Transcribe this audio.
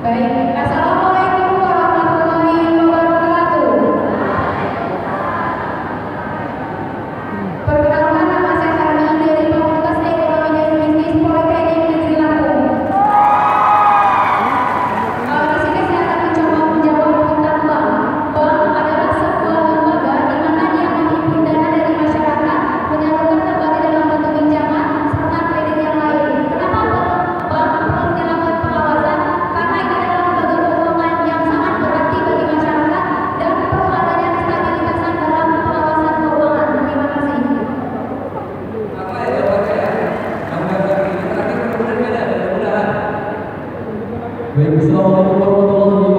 Baik, Assalamualaikum warahmatullahi wabarakatuh. Perkenalkan, nama saya Sarmi dari Fakultas Ekonomi dan Bisnis Politeknik Negeri Lampung. Di sini saya akan mencoba menjawab tentang bank. Bank adalah sebuah lembaga di mana dia menghimpun dana dari masyarakat, menyalurkan kembali dalam bentuk pinjaman serta kredit yang lain. Kenapa bank perlu dilakukan pengawasan? Karena ini adalah lembaga keuangan yang sangat berarti bagi masyarakat dan perlu adanya stabilitasan dalam pengawasan keuangan. Terima kasih. Apa ya jawabannya ya? Gambar-gambar ini terakhir mudah-mudahan. Baik, assalamualaikum warahmatullahi